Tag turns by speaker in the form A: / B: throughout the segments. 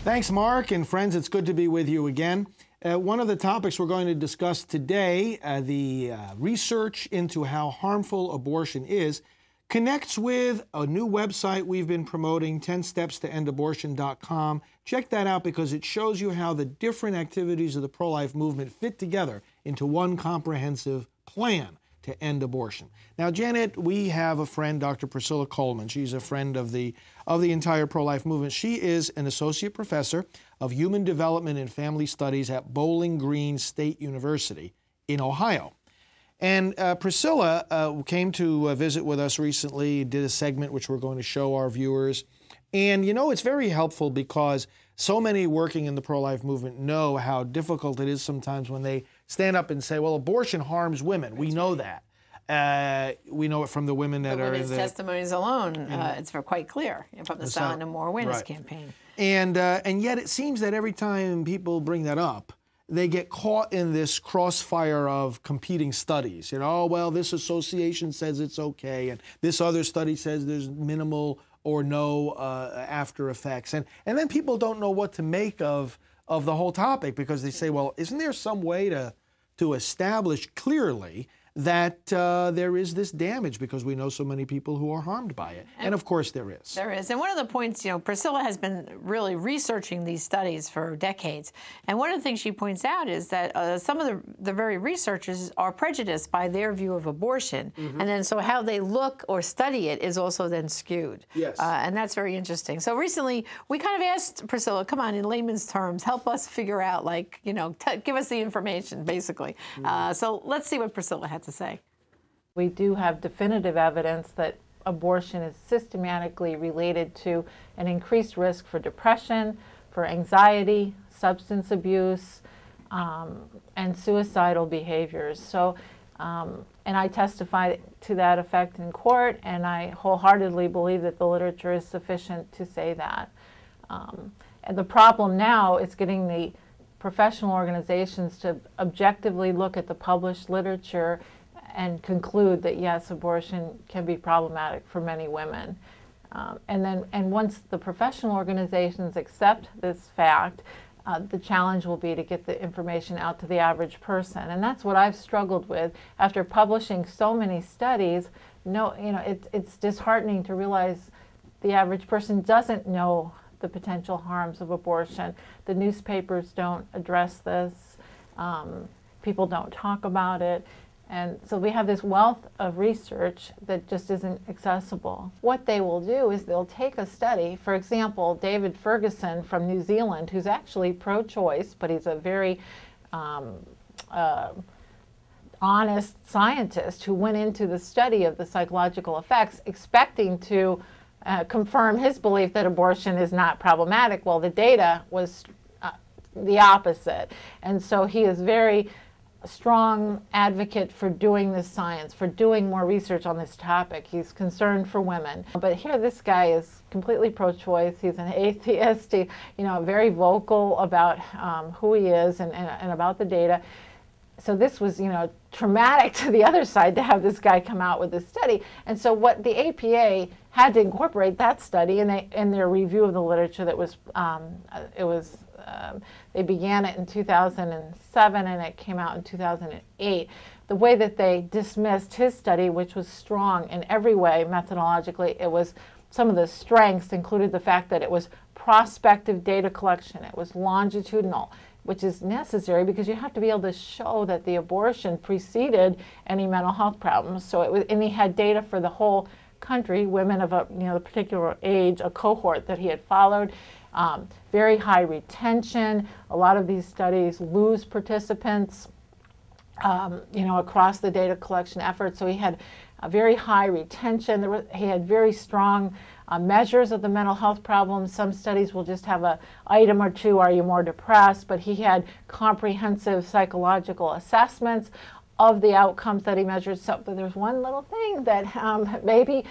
A: Thanks, Mark, and friends, it's good to be with you again. One of the topics we're going to discuss today, the research into how harmful abortion is, connects with a new website we've been promoting, 10stepstoendabortion.com. Check that out because it shows you how the different activities of the pro-life movement fit together into one comprehensive plan to end abortion. Now, Janet, we have a friend, Dr. Priscilla Coleman. She's a friend of the entire pro-life movement. She is an associate professor of human development and family studies at Bowling Green State University in Ohio. And Priscilla came to visit with us recently, did a segment which we're going to show our viewers. And you know, it's very helpful because so many working in the pro-life movement know how difficult it is sometimes when they stand up and say, well, abortion harms women. We know that. We know it from the women that are in the
B: testimonies alone. It's quite clear from the Silent No More Awareness campaign.
A: And yet it seems that every time people bring that up, they get caught in this crossfire of competing studies. You know, oh, well, this association says it's okay, and this other study says there's minimal or no after effects. And then people don't know what to make of the whole topic because they say, well, isn't there some way to establish clearly that there is this damage because we know so many people who are harmed by it. And of course there is.
B: There is. And one of the points, you know, Priscilla has been really researching these studies for decades. And one of the things she points out is that some of the very researchers are prejudiced by their view of abortion. And then so how they look or study it is also then skewed.
A: Yes.
B: And that's very interesting. So recently we kind of asked Priscilla, come on, in layman's terms, help us figure out, like, you know, give us the information, basically. So let's see what Priscilla had to say.
C: We do have definitive evidence that abortion is systematically related to an increased risk for depression, for anxiety, substance abuse, and suicidal behaviors. So, and I testified to that effect in court, and I wholeheartedly believe that the literature is sufficient to say that. And the problem now is getting the professional organizations to objectively look at the published literature and conclude that yes, abortion can be problematic for many women. And once the professional organizations accept this fact, the challenge will be to get the information out to the average person. And that's what I've struggled with after publishing so many studies. It's disheartening to realize the average person doesn't know the potential harms of abortion. The newspapers don't address this. People don't talk about it. And so we have this wealth of research that just isn't accessible. What they will do is they'll take a study. For example, David Ferguson from New Zealand, who's actually pro-choice, but he's a very honest scientist who went into the study of the psychological effects expecting to confirm his belief that abortion is not problematic. Well, the data was the opposite. And so he is very strong advocate for doing this science, for doing more research on this topic. He's concerned for women. But here this guy is completely pro-choice. He's an atheist, very vocal about who he is and about the data. So this was, traumatic to the other side to have this guy come out with this study. And so what the APA had to incorporate that study in their review of the literature that was, they began it in 2007 and it came out in 2008. The way that they dismissed his study, which was strong in every way methodologically, it was some of the strengths included the fact that it was prospective data collection, it was longitudinal, which is necessary because you have to be able to show that the abortion preceded any mental health problems. So it was, and he had data for the whole country, women of a particular age, a cohort that he had followed. Very high retention. A lot of these studies lose participants, across the data collection effort. So he had a very high retention. He had very strong measures of the mental health problems. Some studies will just have an item or two, are you more depressed? But he had comprehensive psychological assessments of the outcomes that he measured. So there's one little thing that maybe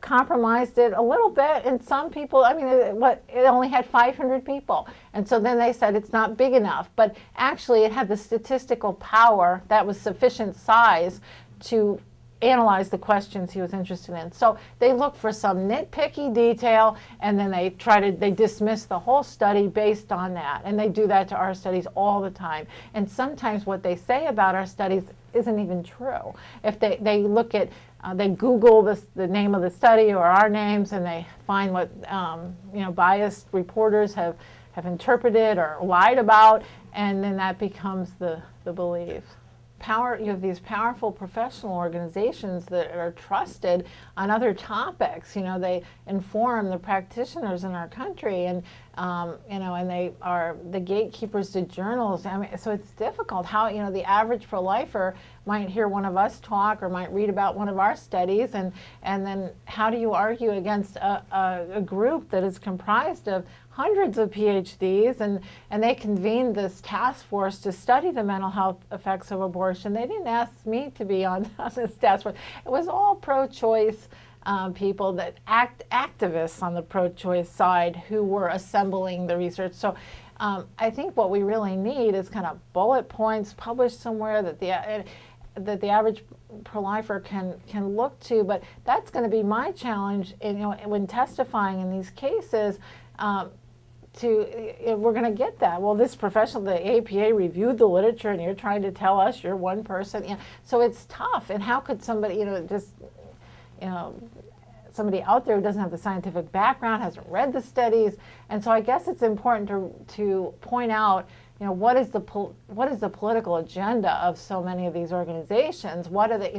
C: compromised it a little bit, and some people, it only had 500 people, and so then they said it's not big enough, but actually it had the statistical power that was sufficient size to analyze the questions he was interested in. So they look for some nitpicky detail, and then they dismiss the whole study based on that. And they do that to our studies all the time. And sometimes what they say about our studies isn't even true. If they look at, they Google the name of the study or our names, and they find what biased reporters have interpreted or lied about, and then that becomes the belief. You have these powerful professional organizations that are trusted on other topics. They inform the practitioners in our country, and and they are the gatekeepers to journals. I mean, so it's difficult. How the average pro-lifer might hear one of us talk or might read about one of our studies, and then how do you argue against a group that is comprised of hundreds of PhDs, and they convened this task force to study the mental health effects of abortion. They didn't ask me to be on this task force. It was all pro-choice people, that activists on the pro-choice side who were assembling the research. So I think what we really need is kind of bullet points published somewhere that the average pro-lifer can look to. But that's going to be my challenge, when testifying in these cases. We're going to get that. Well, this professional, the APA reviewed the literature, and you're trying to tell us you're one person. So it's tough. And how could somebody, somebody out there who doesn't have the scientific background, hasn't read the studies? And so I guess it's important to point out, what is the political agenda of so many of these organizations? What are they,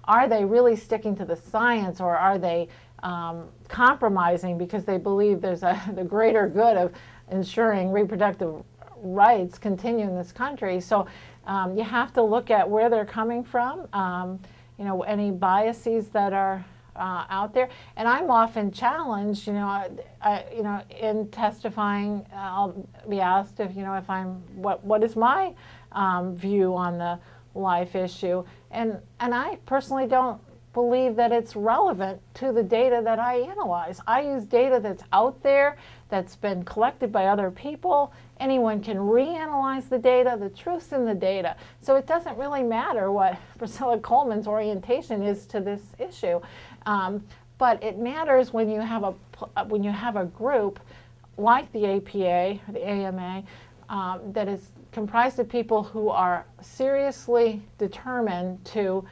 C: are they really sticking to the science, or are they compromising because they believe there's the greater good of ensuring reproductive rights continue in this country? So you have to look at where they're coming from, any biases that are out there. And I'm often challenged, in testifying. I'll be asked if what is my view on the life issue, and I personally don't believe that it's relevant to the data that I analyze. I use data that's out there, that's been collected by other people. Anyone can reanalyze the data. The truth's in the data. So it doesn't really matter what Priscilla Coleman's orientation is to this issue. But it matters when you have a group like the APA or the AMA that is comprised of people who are seriously determined to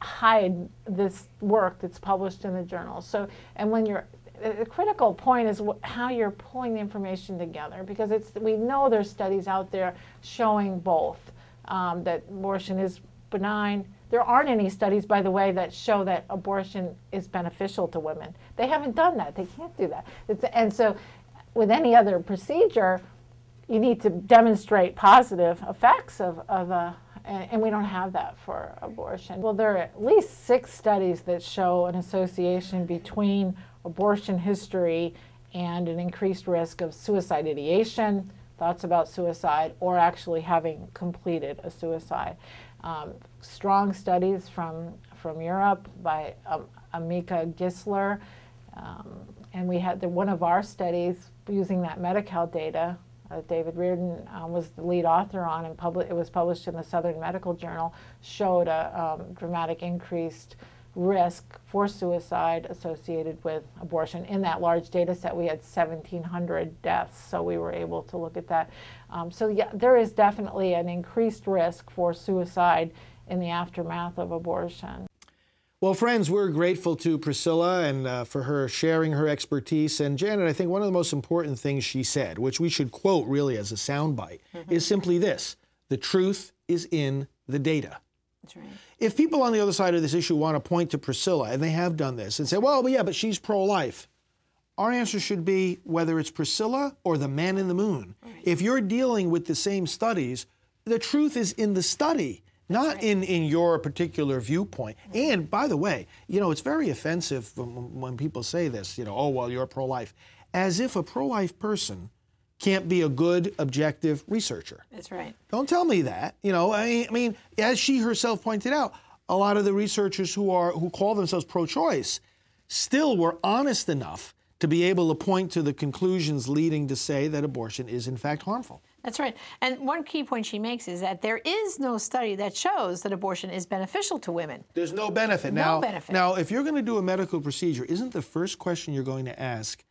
C: hide this work that's published in the journals. So, and when the critical point is how you're pulling the information together, because we know there's studies out there showing both, that abortion is benign. There aren't any studies, by the way, that show that abortion is beneficial to women. They haven't done that. They can't do that. And so with any other procedure, you need to demonstrate positive effects and we don't have that for abortion. Well, there are at least 6 studies that show an association between abortion history and an increased risk of suicide ideation, thoughts about suicide, or actually having completed a suicide. Strong studies from Europe by Amika Gisler, and we had one of our studies using that Medi-Cal data. David Reardon was the lead author on, and it was published in the Southern Medical Journal, showed a dramatic increased risk for suicide associated with abortion. In that large data set, we had 1,700 deaths, so we were able to look at that. So yeah, there is definitely an increased risk for suicide in the aftermath of abortion.
A: Well, friends, we're grateful to Priscilla and for her sharing her expertise. And Janet, I think one of the most important things she said, which we should quote really as a soundbite, is simply this: the truth is in the data.
B: That's right.
A: If people on the other side of this issue want to point to Priscilla, and they have done this, and say, well, yeah, but she's pro-life, our answer should be whether it's Priscilla or the man in the moon. Right. If you're dealing with the same studies, the truth is in the study, not right. in your particular viewpoint. Right. And by the way, it's very offensive when people say this, oh, well, you're pro-life, as if a pro-life person can't be a good, objective researcher.
B: That's right.
A: Don't tell me that. I mean, as she herself pointed out, a lot of the researchers who call themselves pro-choice still were honest enough to be able to point to the conclusions leading to say that abortion is in fact harmful.
B: That's right. And one key point she makes is that there is no study that shows that abortion is beneficial to women.
A: There's no benefit.
B: No benefit.
A: Now, if you're going to do a medical procedure, isn't the first question you're going to ask,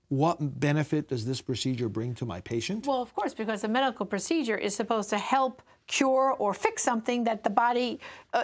A: what benefit does this procedure bring to my patient?
B: Well, of course, because a medical procedure is supposed to help cure or fix something that the body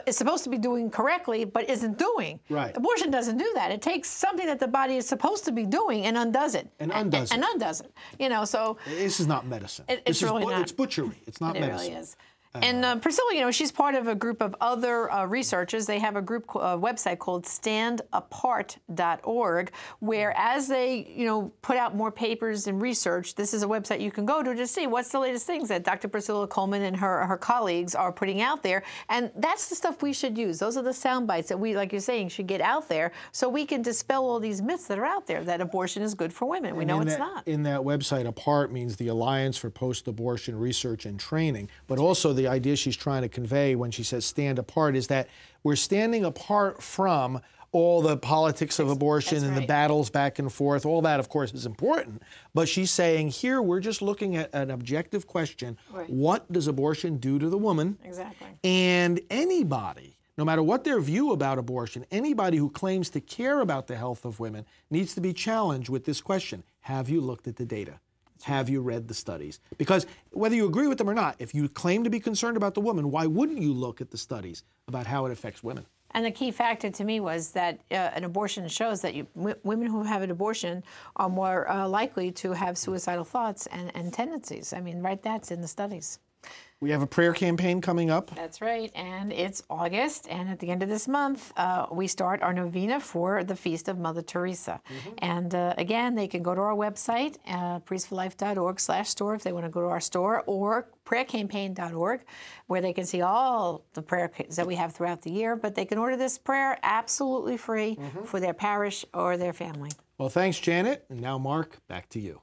B: is supposed to be doing correctly but isn't doing.
A: Right.
B: Abortion doesn't do that. It takes something that the body is supposed to be doing and undoes it.
A: And undoes it.
B: And undoes it. You know, so
A: This is not medicine.
B: It's really not.
A: It's butchery. It's not medicine.
B: It really is. And Priscilla, you know, she's part of a group of other researchers. They have a group website called standapart.org, where as they, you know, put out more papers and research, this is a website you can go to see what's the latest things that Dr. Priscilla Coleman and her colleagues are putting out there. And that's the stuff we should use. Those are the sound bites that we, like you're saying, should get out there so we can dispel all these myths that are out there that abortion is good for women. We know it's not.
A: In that website, APART means the Alliance for Post-Abortion Research and Training, but also the idea she's trying to convey when she says stand apart is that we're standing apart from all the politics of abortion and the battles back and forth. All that, of course, is important. But she's saying here we're just looking at an objective question.
B: Right.
A: What does abortion do to the woman?
B: Exactly.
A: And anybody, no matter what their view about abortion, anybody who claims to care about the health of women needs to be challenged with this question. Have you looked at the data? Have you read the studies? Because whether you agree with them or not, if you claim to be concerned about the woman, why wouldn't you look at the studies about how it affects women?
B: And the key factor to me was that an abortion shows that women who have an abortion are more likely to have suicidal thoughts and tendencies. I mean, right, that's in the studies.
A: We have a prayer campaign coming up.
B: That's right, and it's August, and at the end of this month, we start our novena for the Feast of Mother Teresa. And again, they can go to our website, priestforlife.org/store if they want to go to our store, or prayercampaign.org, where they can see all the prayers that we have throughout the year, but they can order this prayer absolutely free for their parish or their family.
A: Well, thanks, Janet. And now, Mark, back to you.